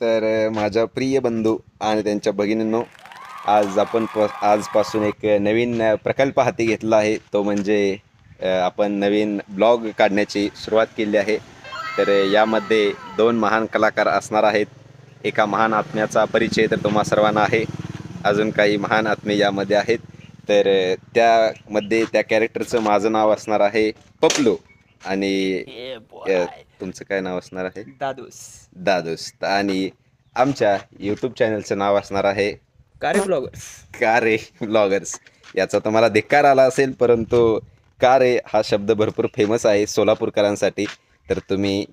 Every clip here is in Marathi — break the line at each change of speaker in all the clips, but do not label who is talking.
तर माझ्या प्रिय बंधू आणि त्यांच्या भगिनींनो, आज आपण आजपासून एक नवीन प्रकल्प हाती घेतला आहे. तो म्हणजे आपण नवीन ब्लॉग काढण्याची सुरुवात केली आहे. तर यामध्ये दोन महान कलाकार असणार आहेत. एका महान आत्म्याचा परिचय तर तुम्हा सर्वांना आहे. अजून काही महान आत्मे यामध्ये आहेत. तर त्यामध्ये त्या कॅरेक्टरचं माझं नाव असणार आहे पपलू आणि तुमचं काय नाव असणार आहे?
दादूस.
दादूस. आणि आमच्या यूट्यूब चॅनलचं नाव असणार आहे
कारे ब्लॉगर्स.
का रे ब्लॉगर्स. याचा तुम्हाला धिक्कार आला असेल, परंतु का रे हा शब्द भरपूर फेमस आहे सोलापूरकरांसाठी. तर तुम्ही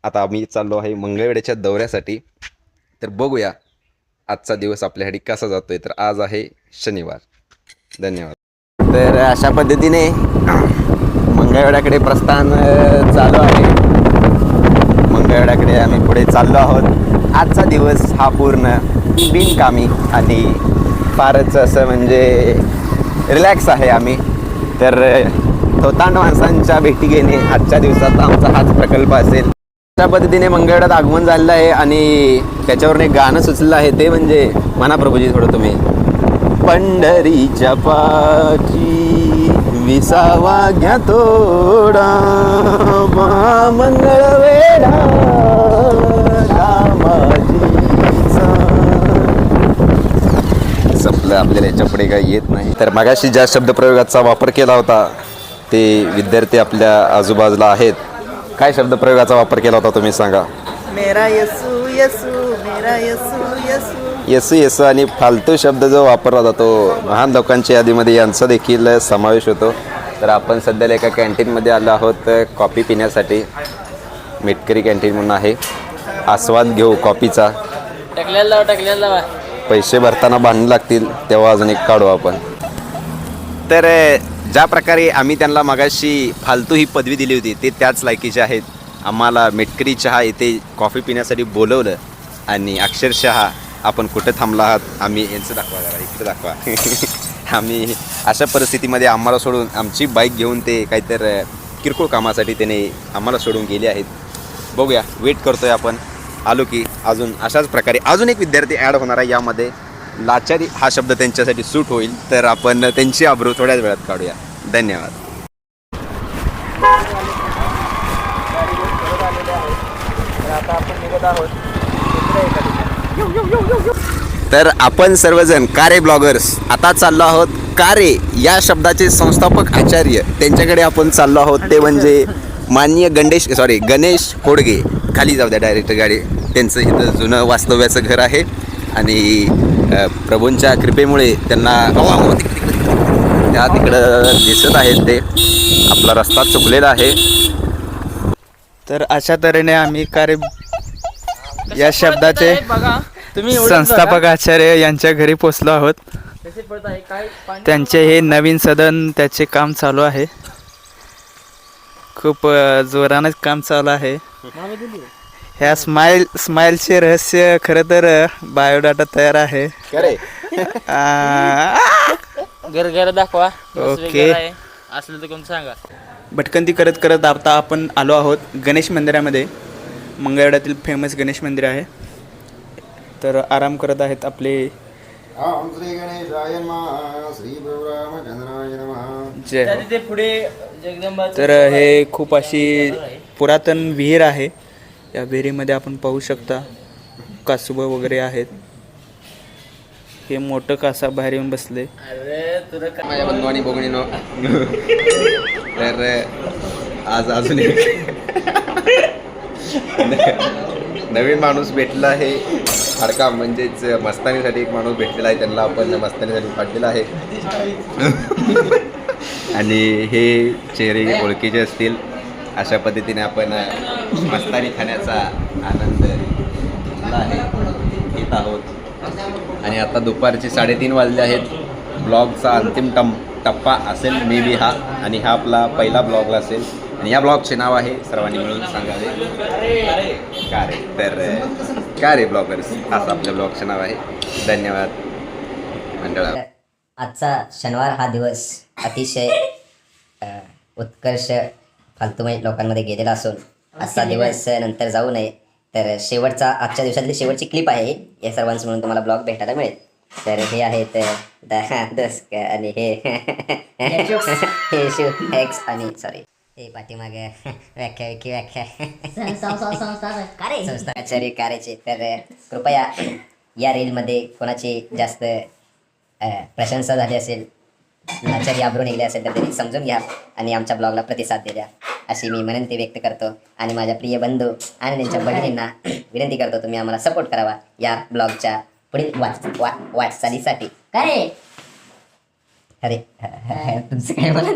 आता आम्ही चाललो आहे मंगळवेढ्याच्या दौऱ्यासाठी. तर बघूया आजचा दिवस आपल्यासाठी कसा जातोय. तर आज आहे शनिवार. धन्यवाद. तर अशा पद्धतीने मंगळवेढ्याकडे प्रस्थान चालू आहे. मंगळवेढ्याकडे आम्ही पुढे चाललो आहोत. आजचा दिवस हा पूर्ण बिनकामी आणि फारच असं म्हणजे रिलॅक्स आहे आम्ही. तर थोतांड माणसांच्या भेटी घेणे आजच्या दिवसाचा आमचा हाच प्रकल्प असेल. अशा पद्धतीने मंगळवेढ्यात आगमन झालेलं आहे आणि त्याच्यावरून एक गाणं सुचलेलं आहे, ते म्हणजे म्हणा प्रभूजी थोडं तुम्ही. पंढरीच्या पाठी विसावा घ्या तोडा मंगळवेढा संपलं. आपल्याला याच्या पुढे काही येत नाही. तर मगाशी ज्या शब्दप्रयोगाचा वापर केला होता ते विद्यार्थी आपल्या आजूबाजूला आहेत. काय शब्दप्रयोगाचा वापर केला होता तुम्ही सांगा?
मेरा यसू यसू, मेरा यसू यसू.
येसू येसू आणि फालतू शब्द जो वापरला जातो महान लोकांच्या यादीमध्ये यांचा देखील समावेश होतो. तर आपण सध्याला एका कॅन्टीनमध्ये आलो आहोत कॉफी पिण्यासाठी. मेटकरी कॅन्टीन म्हणून आहे. आस्वाद घेऊ कॉफीचा.
टाकलेला
पैसे भरताना भांडणं लागतील तेव्हा अजून एक काढू आपण. तर ज्या प्रकारे आम्ही त्यांना मगाशी फालतू ही पदवी दिली होती ते त्याच लायकीचे आहेत. आम्हाला मेटकरी चहा इथे कॉफी पिण्यासाठी बोलवलं आणि अक्षरशः आपण कुठं थांबला आहात, आम्ही यांचं दाखवा जरा, इकडे दाखवा. आम्ही अशा परिस्थितीमध्ये आम्हाला सोडून आमची बाईक घेऊन ते काहीतरी किरकोळ कामासाठी त्याने आम्हाला सोडून गेले आहेत. बघूया, वेट करतोय आपण. आलो की अजून अशाच प्रकारे अजून एक विद्यार्थी ॲड होणार आहे यामध्ये. लाचारी हा शब्द त्यांच्यासाठी सूट होईल, तर आपण त्यांची आब्रू थोड्याच वेळात काढूया. धन्यवाद.
आता आपण निघत आहोत.
तर आपण सर्वजण कारे ब्लॉगर्स आता चाललो आहोत. कारे या शब्दाचे संस्थापक आचार्य त्यांच्याकडे आपण चाललो आहोत. ते म्हणजे माननीय गणेश होडगे. खाली जाऊ द्या डायरेक्ट गाडी. त्यांचं इथं जुनं वास्तव्याचं घर आहे आणि प्रभूंच्या कृपेमुळे त्यांना त्या तिकडं दिसत आहेत. ते आपला रस्ता चुकलेला आहे.
तर अशा तऱ्हेने आम्ही कारे या शब्दाचे संस्थापक आचार्य यांच्या घरी पोचलो आहोत. त्यांचे हे नवीन सदन त्याचे काम चालू आहे. खूप जोरानं काम चालू आहे. ह्या स्माइलचे रहस्य खरं तर बायोडाटा तयार आहे.
घर दाखवा.
ओके,
असलं तर कोण सांगा.
भटकंती करत करत आता आपण आलो आहोत गणेश मंदिरामध्ये. मंगळवेढ्यातील फेमस गणेश मंदिर आहे. तर आराम करत आहेत आपले
श्री गणेशाय नमः, श्री रामचंद्राय नमः.
जय.
पुढे जगदंबा.
तर हे खूप अशी पुरातन विहीर आहे. या विहिरीमध्ये आपण पाहू शकता कासुबं वगैरे आहेत. हे मोठं कासा बाहेर येऊन बसले.
माझ्या बंधू आणि भगिनींनो, तर आज अजून एक नवीन माणूस भेटला आहे. फारका म्हणजेच मस्तानीसाठी एक माणूस भेटलेला आहे. त्यांना आपण मस्तानीसाठी पाठलेला आहे. आणि हे चेहरे ओळखीचे असतील. अशा पद्धतीने आपण मस्तानी खाण्याचा आनंद घेत आहोत. आणि आता दुपारचे 3:30 वाजले आहेत. ब्लॉगचा अंतिम टप्पा असेल मे बी हा. आणि हा आपला पहिला ब्लॉग असेल. आणि या ब्लॉगचे नाव आहे, सर्वांनी मिळून सांगावे, कारे. तर कारे ब्लॉगर्स असं आपल्या ब्लॉगचं नाव आहे. धन्यवाद मंडळा.
आजचा शनिवार हा दिवस अतिशय उत्कर्ष फालतूमय लोकांमध्ये गेलेला असून आजचा दिवस नंतर जाऊ नये तर शेवटचा आजच्या दिवसातली शेवटची क्लिप आहे या सर्वांचं म्हणून तुम्हाला ब्लॉग भेटायला मिळेल. तर हे आहेत आणि हे हे शिव एक्स आणि सॉरी हे पाठीमाग व्याख्या संस्थाचार्य कार्याचे. तर कृपया या रीलमध्ये कोणाची जास्त प्रशंसा झाली असेल, आचार्य आब्रू निघले असेल तर तरी समजून घ्या आणि आमच्या ब्लॉगला प्रतिसाद द्या अशी मी विनंती व्यक्त करतो. आणि माझ्या प्रिय बंधू आणि त्यांच्या बहिणींना विनंती करतो तुम्ही आम्हाला सपोर्ट करावा या ब्लॉगच्या पुढील वाटचालीसाठी. अरे तुमचं काय बोला